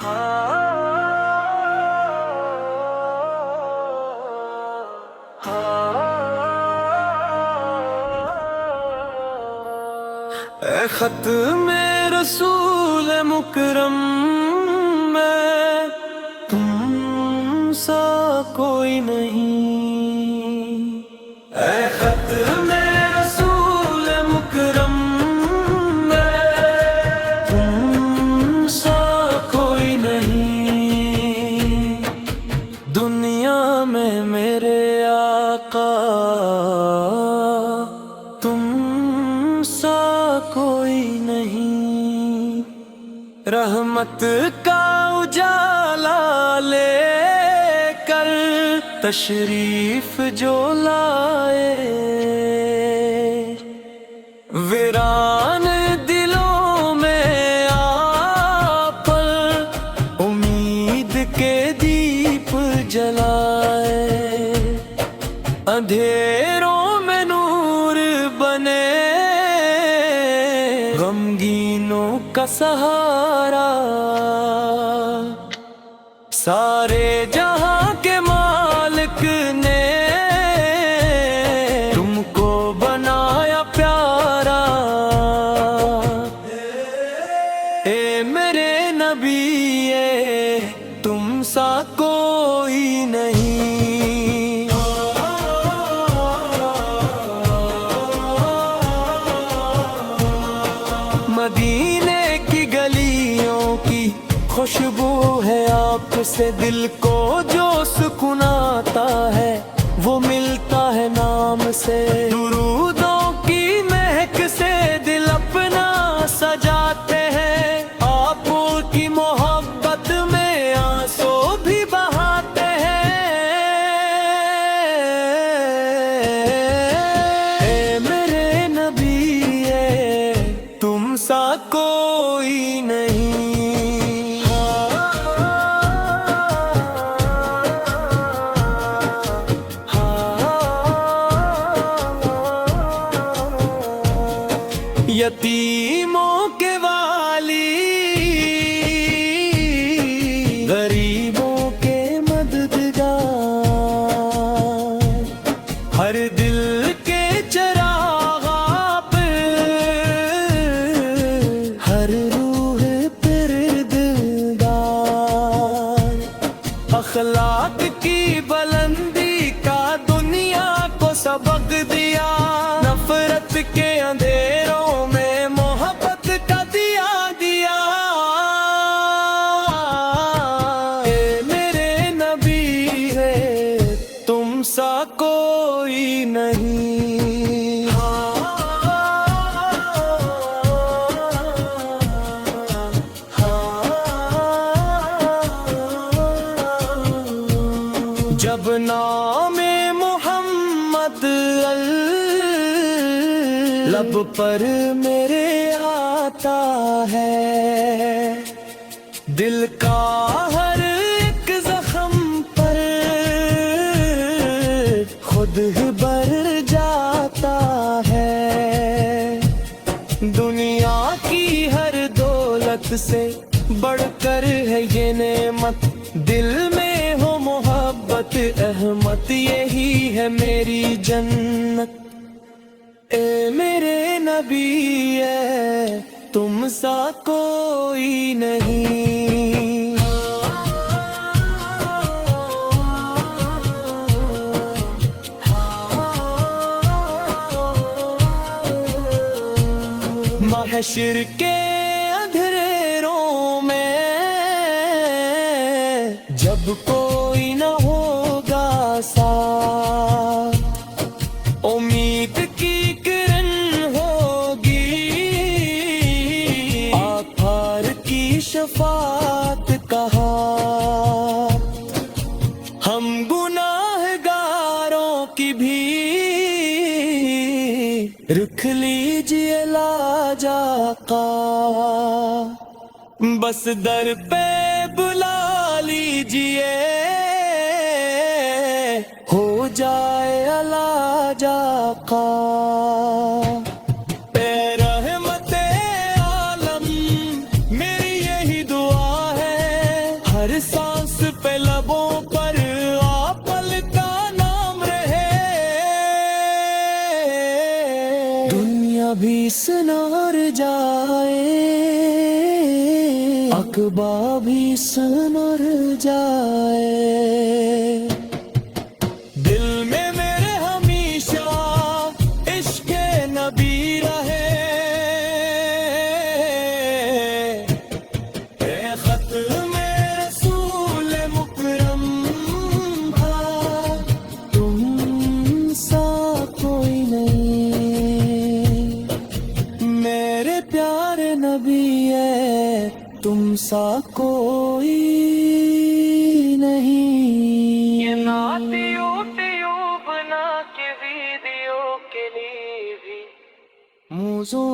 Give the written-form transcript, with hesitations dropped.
اے خط میں رسول مکرم میں تم سا کوئی نہیں، اے خط میں رسول مکرم میں تم سا کوئی نہیں، دنیا میں میرے آقا تم سا کوئی نہیں، رحمت کا اجالا لے کر تشریف جو لائے، ویران دلوں میں آپ پر امید کے دیپ جلائے، اندھیروں میں نور بنے غمگینوں کا سہارا، سارے جہاں کے مالک نے تم کو بنایا پیارا، اے میرے نبی تم سا کوئی نہیں، مدینے کی گلیوں کی خوشبو ہے آپ سے، دل کو جو سکون آتا ہے وہ ملتا ہے نام سے، درودوں کی مہک سے دل اپنا سجاتے ہیں، آپ کی محبت میں آنسو بھی بہاتے ہیں، اے میرے نبی تم سا کوئی نہیں، یتیموں کے والی، غریبوں کے مددگار، ہر دل کے چراغ آپ، ہر روح پردگار، اخلاق کی بلندی کا دنیا کو سبق دیا، نفرت کے اندھیروں میں محبت کا دیا دیا، اے میرے نبی تم سا کوئی نہیں، جب نام محمد لب پر میرے آتا ہے، دل کا ہر ایک زخم پر خود ہی بھر جاتا ہے، دنیا کی ہر دولت سے بڑھ کر ہے یہ نعمت، دل میں ہو محبت احمد، یہی ہے میری جنت، اے میرے نبی تم سا کوئی نہیں، محشر کے اندھیروں میں جب کوئی نہ ہوگا ساتھ، امید کی کرن ہوگی، آثار کی شفاعت کا ہاتھ، ہم گناہگاروں کی بھی رکھ لیجئے لاج آقا، بس در پہ بلا لیجئے ہو جائے علاج آقا، اے رحمت عالم میری یہی دعا ہے، ہر سانس پہ لبوں پر آپ کا نام رہے، دنیا بھی سنور جائے، عقبہ بھی سنور جائے، دل میں میرے ہمیشہ عشق نبی رہے، اے خط میں رسول مکرم کا تم سا کوئی نہیں، میرے پیارے نبی ہے تم سا کوئی نہیں۔ یہ نعت یوٹیوب نہ کہ ویڈیو کے لیے بھی موزوں